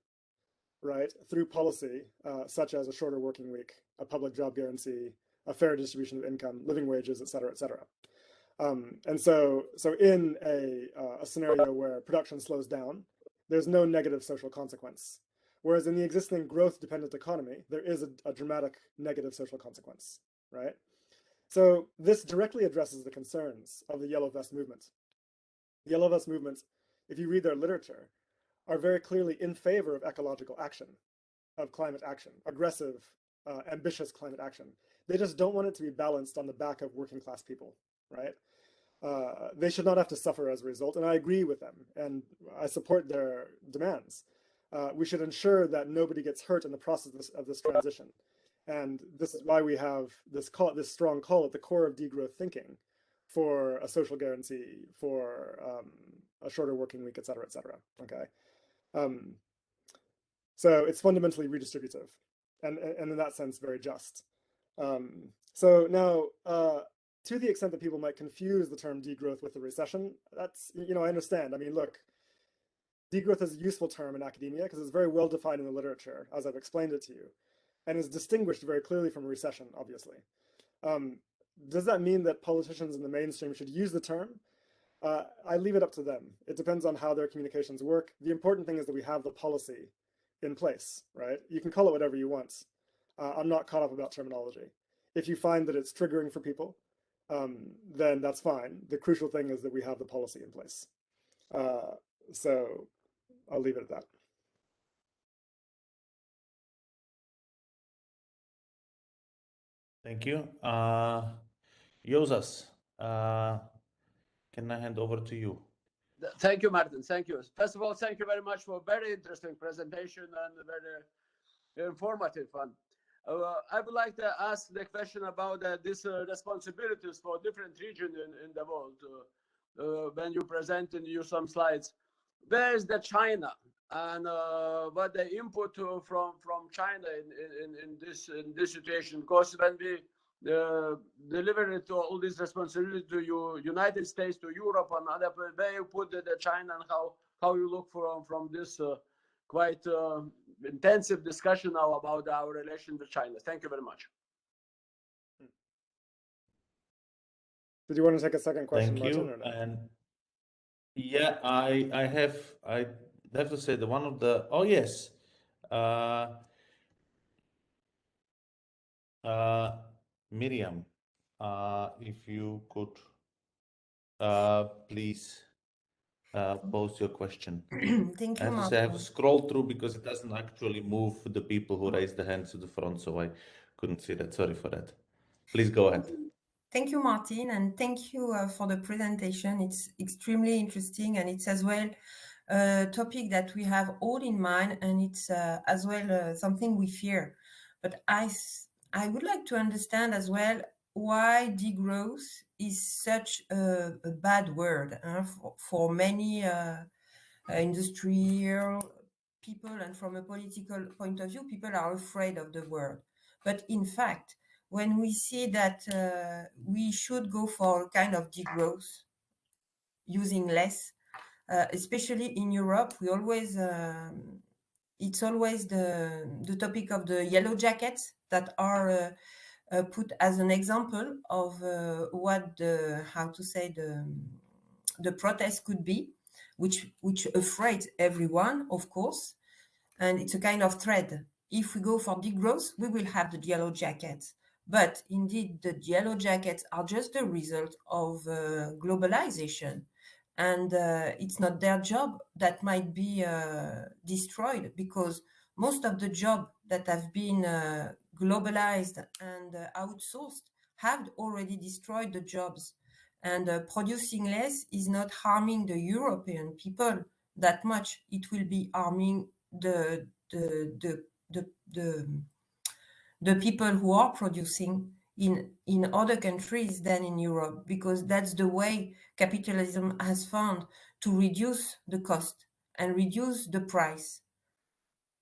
S2: right, through policy, such as a shorter working week, a public job guarantee, a fair distribution of income, living wages, et cetera, et cetera. And so in a scenario where production slows down, there's no negative social consequence. Whereas in the existing growth-dependent economy, there is a dramatic negative social consequence, right? So this directly addresses the concerns of the Yellow Vest movement. The Yellow Vest movement, if you read their literature, are very clearly in favor of ecological action, of climate action, aggressive, ambitious climate action. They just don't want it to be balanced on the back of working class people, right? They should not have to suffer as a result, and I agree with them, and I support their demands. We should ensure that nobody gets hurt in the process of this transition. And this is why we have this strong call at the core of degrowth thinking for a social guarantee, for a shorter working week, et cetera, okay? So it's fundamentally redistributive, and in that sense, very just. So now, to the extent that people might confuse the term degrowth with the recession, that's, I understand. I mean, look, degrowth is a useful term in academia because it's very well defined in the literature, as I've explained it to you, and is distinguished very clearly from recession, obviously. Does that mean that politicians in the mainstream should use the term? I leave it up to them. It depends on how their communications work. The important thing is that we have the policy in place, right? You can call it whatever you want. I'm not caught up about terminology. If you find that it's triggering for people, then that's fine. The crucial thing is that we have the policy in place. So I'll leave it at that.
S1: Thank you. Josas, can I hand over to you?
S6: Thank you, Martin. Thank you. First of all, thank you very much for a very interesting presentation and very informative one. I would like to ask the question about these responsibilities for different regions in the world. When you presented some slides, where is the China and what the input from China in this situation? Because when we deliver it to all this responsibility to United States, to Europe, and other, where you put the China, and how you look from this quite intensive discussion now about our relation with China. Thank you very much.
S2: Did you want to take a second question,
S1: Thank you.
S2: Martin, or no?
S1: And yeah, I have to say that one of the, oh yes, Miriam, if you could please pose your question.
S7: Thank
S1: I
S7: you,
S1: have to say I have to
S7: Martin.
S1: scroll through because it doesn't actually move the people who raise their hands to the front, so I couldn't see that. Sorry for that. Please go ahead.
S7: Thank you, Martin, and thank you for the presentation. It's extremely interesting, and it's as well a topic that we have all in mind, and it's as well something we fear. But I would like to understand as well why degrowth is such a bad word for many industrial people, and from a political point of view, people are afraid of the word. But in fact, when we see that we should go for kind of degrowth, using less, especially in Europe, we always it's always the topic of the yellow jackets that are put as an example of what the protest could be, which afraid everyone, of course, and it's a kind of thread. If we go for degrowth, we will have the yellow jackets. But indeed, the yellow jackets are just a result of globalization. And it's not their job that might be destroyed, because most of the jobs that have been globalized and outsourced have already destroyed the jobs. And producing less is not harming the European people that much. It will be harming the people who are producing in other countries than in Europe, because that's the way capitalism has found to reduce the cost and reduce the price.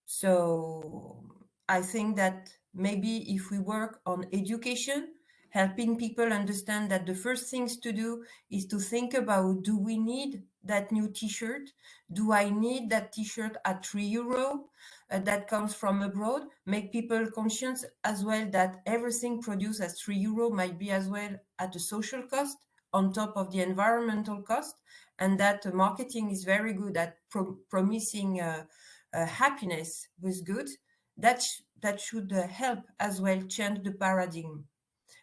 S7: So I think that maybe if we work on education, helping people understand that the first things to do is to think about, do we need that new t-shirt? Do I need that t-shirt at €3 that comes from abroad? Make people conscious as well that everything produced at €3 might be as well at a social cost on top of the environmental cost, and that marketing is very good at promising happiness with goods. That should help as well change the paradigm,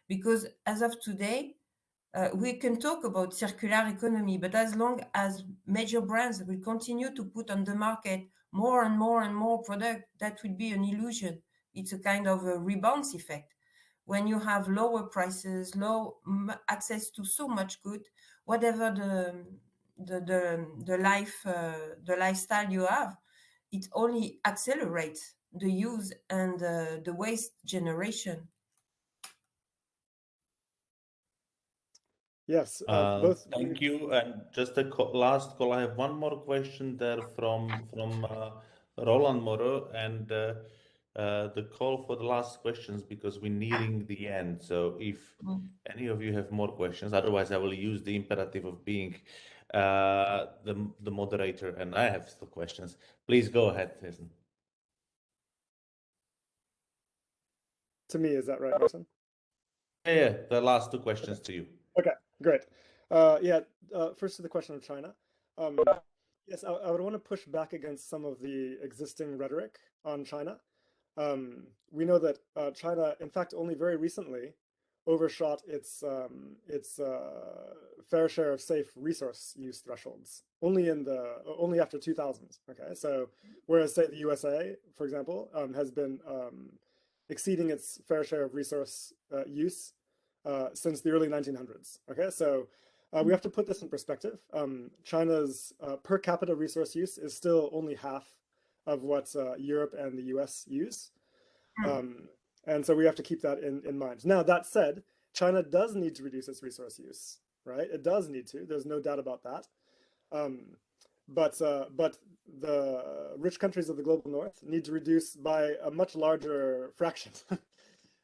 S7: because as of today, we can talk about circular economy, but as long as major brands will continue to put on the market more and more and more product, that will be an illusion. It's a kind of a rebound effect. When you have lower prices, access to so much good, whatever the lifestyle you have, it only accelerates the use and the waste generation.
S2: Yes, both.
S1: Thank you. And just a last call. I have one more question there from Roland Moro, and the call for the last questions, because we're nearing the end. So if any of you have more questions, otherwise I will use the imperative of being the moderator, and I have still questions. Please go ahead, Jason.
S2: To me, is that right, Jason?
S1: Yeah, the last two questions to you.
S2: Okay, great. First to the question of China. Yes, I would want to push back against some of the existing rhetoric on China. We know that China, in fact, only very recently overshot its fair share of safe resource use thresholds, only after 2000. Okay, so whereas say the USA, for example, has been exceeding its fair share of resource use since the early 1900s. Okay, so we have to put this in perspective. China's per capita resource use is still only half of what Europe and the US use. And so we have to keep that in mind. Now, that said, China does need to reduce its resource use, right? It does need to, there's no doubt about that. But the rich countries of the global north need to reduce by a much larger fraction.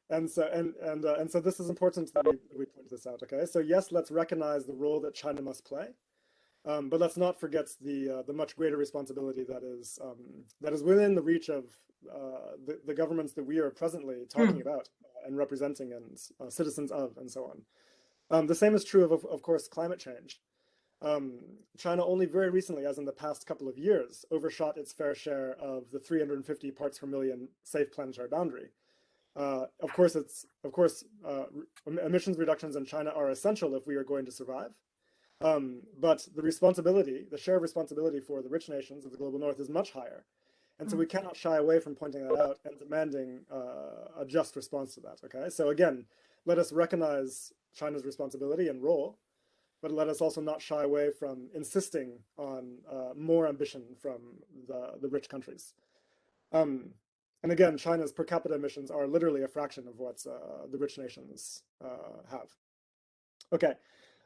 S2: And so this is important that we point this out, okay? So yes, let's recognize the role that China must play, but let's not forget the much greater responsibility that is within the reach of the governments that we are presently talking about and representing, and citizens of, and so on. The same is true of course, climate change. China only very recently, as in the past couple of years, overshot its fair share of the 350 parts per million safe planetary boundary. Of course, emissions reductions in China are essential if we are going to survive. But the share of responsibility for the rich nations of the global north is much higher. And so we cannot shy away from pointing that out and demanding a just response to that, okay? So again, let us recognize China's responsibility and role, but let us also not shy away from insisting on more ambition from the rich countries. And again, China's per capita emissions are literally a fraction of what the rich nations have. Okay,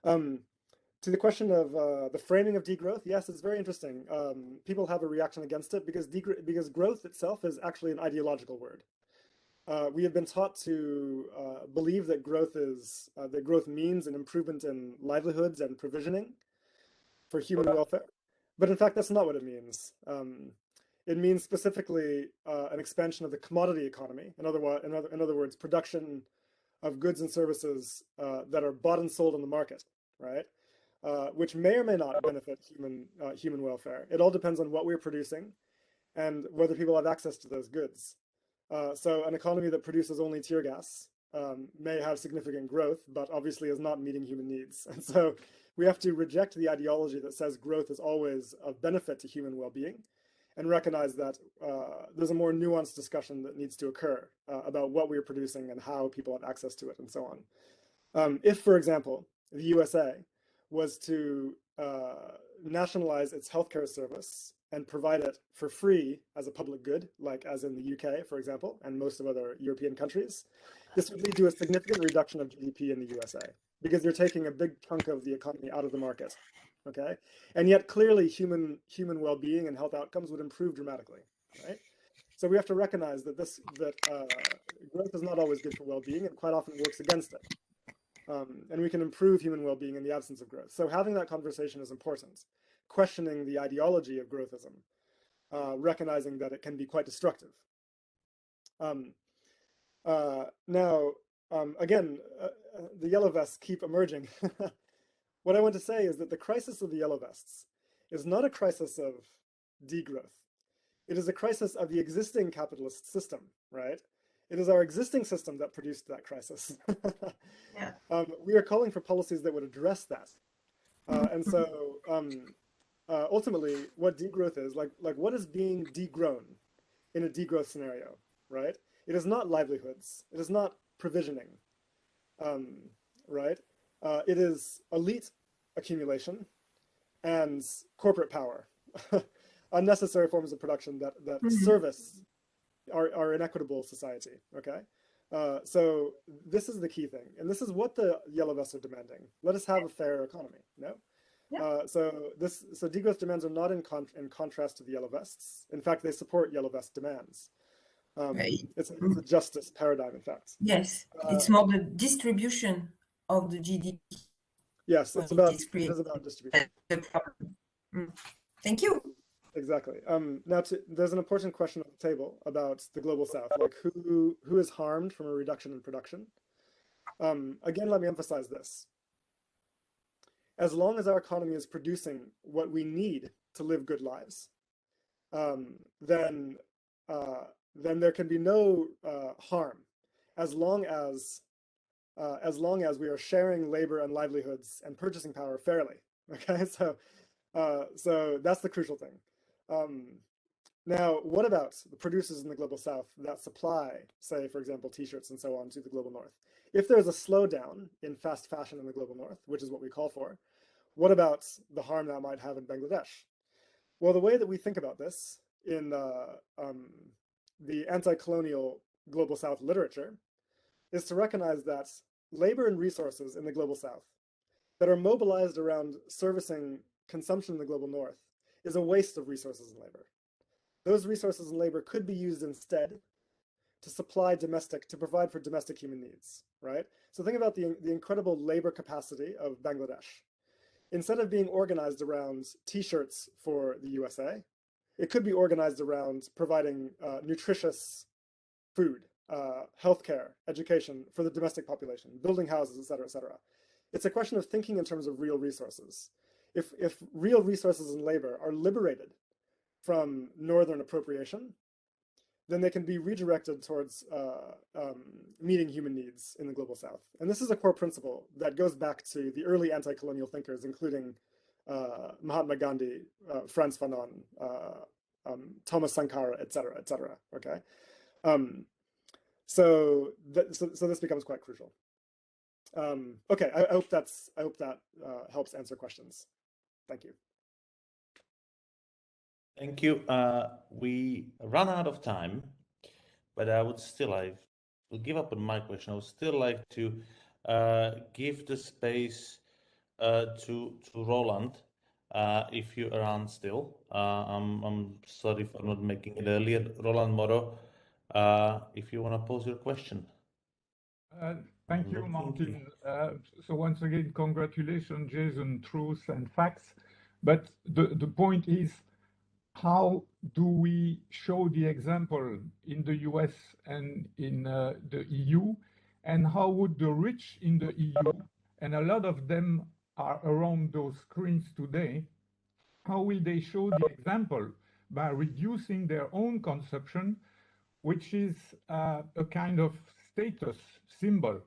S2: to the question of the framing of degrowth, yes, it's very interesting. People have a reaction against it because growth itself is actually an ideological word. We have been taught to believe that growth means an improvement in livelihoods and provisioning for human welfare, but in fact, that's not what it means. It means specifically an expansion of the commodity economy. In other words, production of goods and services that are bought and sold on the market, right? Which may or may not benefit human welfare. It all depends on what we're producing and whether people have access to those goods. So an economy that produces only tear gas may have significant growth, but obviously is not meeting human needs. And so we have to reject the ideology that says growth is always of benefit to human well-being, and recognize that there's a more nuanced discussion that needs to occur about what we're producing and how people have access to it, and so on. If, for example, the USA was to nationalize its healthcare service and provide it for free as a public good, like as in the UK, for example, and most of other European countries, this would lead to a significant reduction of GDP in the USA, because you're taking a big chunk of the economy out of the market. Okay, and yet clearly human well-being and health outcomes would improve dramatically, right? So we have to recognize that growth is not always good for well-being and quite often works against it. And we can improve human well-being in the absence of growth. So having that conversation is important. Questioning the ideology of growthism, recognizing that it can be quite destructive. Again, the yellow vests keep emerging. What I want to say is that the crisis of the yellow vests is not a crisis of degrowth. It is a crisis of the existing capitalist system, right? It is our existing system that produced that crisis.
S7: Yeah.
S2: We are calling for policies that would address that. And so ultimately, what degrowth is, like what is being degrown in a degrowth scenario, right? It is not livelihoods. It is not provisioning, right? It is elite accumulation and corporate power, unnecessary forms of production that service our inequitable society, okay? So this is the key thing. And this is what the yellow vests are demanding. Let us have a fair economy, no?
S7: Yeah.
S2: So degrowth demands are not in contrast to the yellow vests. In fact, they support yellow vest demands. It's a justice paradigm, in fact.
S7: Yes, it's more the distribution of the GDP.
S2: Yes, it is about distribution.
S7: Thank you.
S2: Exactly. Now, there's an important question on the table about the global south, like who is harmed from a reduction in production. Again, let me emphasize this. As long as our economy is producing what we need to live good lives, then there can be no harm, as long as we are sharing labor and livelihoods and purchasing power fairly. Okay, so that's the crucial thing. Now, what about the producers in the global south that supply, say, for example, t-shirts and so on to the global north? If there's a slowdown in fast fashion in the global north, which is what we call for, what about the harm that might have in Bangladesh? Well, the way that we think about this in the anti-colonial global south literature is to recognize that labor and resources in the global south that are mobilized around servicing consumption in the global north is a waste of resources and labor. Those resources and labor could be used instead to provide for domestic human needs, right? So think about the incredible labor capacity of Bangladesh. Instead of being organized around t-shirts for the USA, it could be organized around providing nutritious food, healthcare, education for the domestic population, building houses, et cetera, et cetera. It's a question of thinking in terms of real resources. If real resources and labor are liberated from northern appropriation, then they can be redirected towards meeting human needs in the global south. And this is a core principle that goes back to the early anti-colonial thinkers, including Mahatma Gandhi, Frantz Fanon, Thomas Sankara, et cetera, okay? So this becomes quite crucial. Okay, I hope that helps answer questions. Thank you.
S1: Thank you. We run out of time, but I will give up on my question. I would still like to give the space to Roland, if you're around still. I'm sorry for not making it earlier. Roland Moro, if you want to pose your question.
S8: Thank you, Martin. So once again, congratulations, Jason, truth and facts. But the point is, how do we show the example in the US and in the EU? And how would the rich in the EU, and a lot of them are around those screens today, how will they show the example? By reducing their own consumption, which is a kind of status symbol.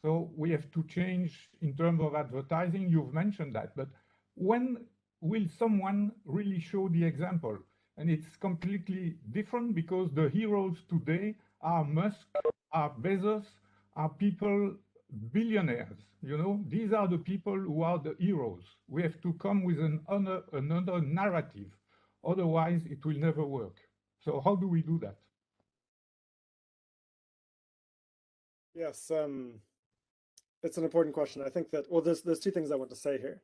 S8: So we have to change in terms of advertising. You've mentioned that, but when will someone really show the example? And it's completely different because the heroes today are Musk, are Bezos, are people, billionaires. You know, these are the people who are the heroes. We have to come with another narrative. Otherwise, it will never work. So how do we do that?
S2: Yes, it's an important question. I think that, well, there's two things I want to say here.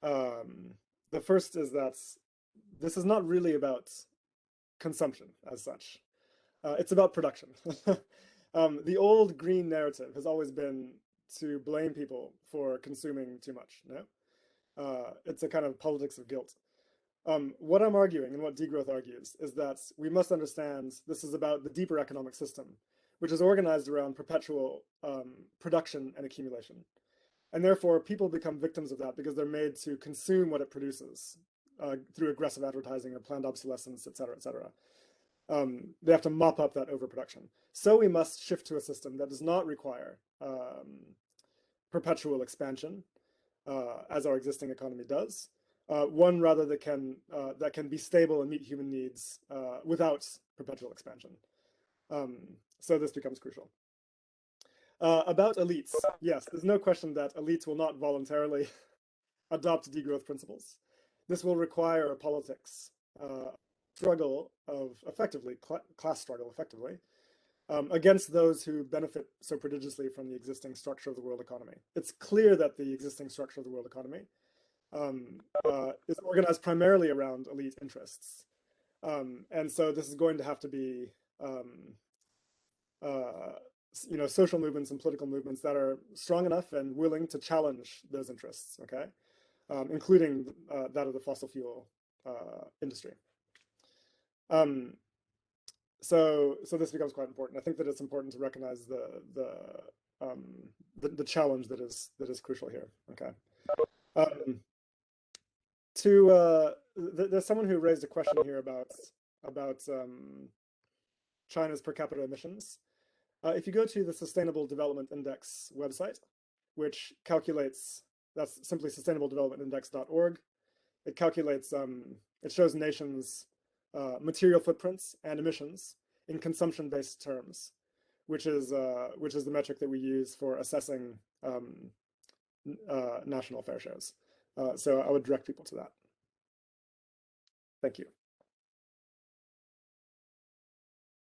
S2: The first is that this is not really about consumption as such. It's about production. The old green narrative has always been to blame people for consuming too much. No, it's a kind of politics of guilt. What I'm arguing and what degrowth argues is that we must understand this is about the deeper economic system, which is organized around perpetual production and accumulation. And therefore, people become victims of that because they're made to consume what it produces through aggressive advertising or planned obsolescence, et cetera, et cetera. They have to mop up that overproduction. So we must shift to a system that does not require perpetual expansion, as our existing economy does. One rather that can be stable and meet human needs without perpetual expansion. So this becomes crucial. About elites, yes, there's no question that elites will not voluntarily adopt degrowth principles. This will require a politics struggle of effectively, class struggle effectively, against those who benefit so prodigiously from the existing structure of the world economy. It's clear that the existing structure of the world economy is organized primarily around elite interests. And so this is going to have to be social movements and political movements that are strong enough and willing to challenge those interests, okay? Including that of the fossil fuel industry. So this becomes quite important. I think that it's important to recognize the challenge that is crucial here, okay? There's someone who raised a question here about China's per capita emissions. If you go to the Sustainable Development Index website, which calculates, that's simply sustainabledevelopmentindex.org, it calculates, it shows nations' material footprints and emissions in consumption-based terms, which is the metric that we use for assessing national fair shares. So I would direct people to that. Thank you.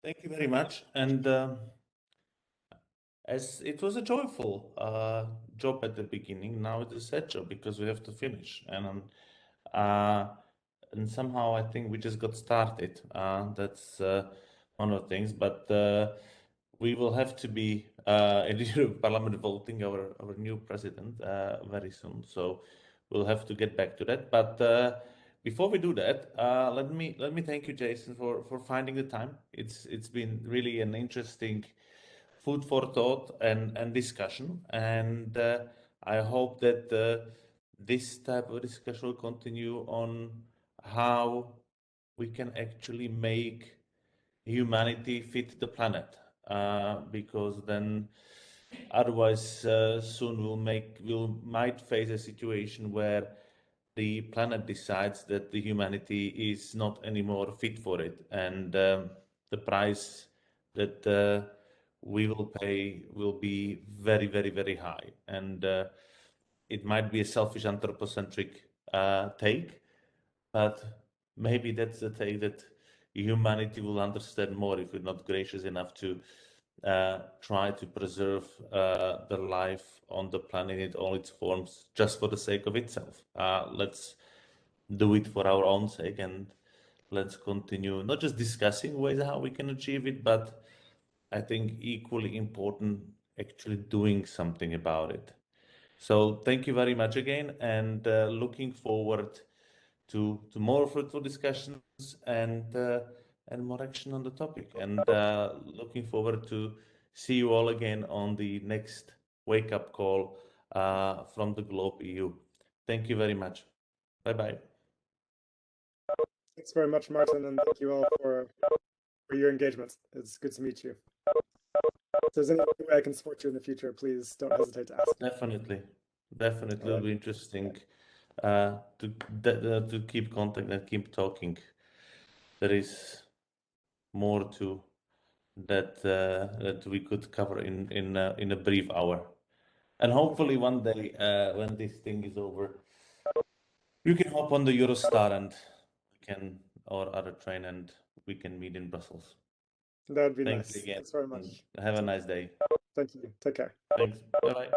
S1: Thank you very much. And as it was a joyful job at the beginning, now it's a sad job because we have to finish. And somehow I think we just got started. That's one of the things. But we will have to be in the European Parliament voting our new president very soon. So we'll have to get back to that. But before we do that, let me thank you, Jason, for finding the time. It's been really an interesting food for thought and discussion, and I hope that this type of discussion will continue on how we can actually make humanity fit the planet, because then otherwise soon we might face a situation where the planet decides that the humanity is not anymore fit for it, and the price that we will pay will be very, very, very high. And it might be a selfish anthropocentric take, but maybe that's the take that humanity will understand more if we're not gracious enough to try to preserve the life on the planet in all its forms just for the sake of itself. Let's do it for our own sake, and let's continue not just discussing ways how we can achieve it, but I think equally important, actually doing something about it. So thank you very much again, and looking forward to more fruitful discussions and more action on the topic. And looking forward to see you all again on the next Wake Up call from the Globe EU. Thank you very much. Bye-bye.
S2: Thanks very much, Martin, and thank you all for your engagement. It's good to meet you. If there's any way I can support you in the future, please don't hesitate to ask.
S1: Definitely. It'll be interesting to keep contact and keep talking. There is more to that we could cover in a brief hour, and hopefully one day when this thing is over, you can hop on the Eurostar and or other train, and we can meet in Brussels.
S2: That would be
S1: Thanks
S2: nice.
S1: again.
S2: Thanks very much.
S1: Have a nice day.
S2: Thank you. Take care.
S1: Thanks. Bye-bye.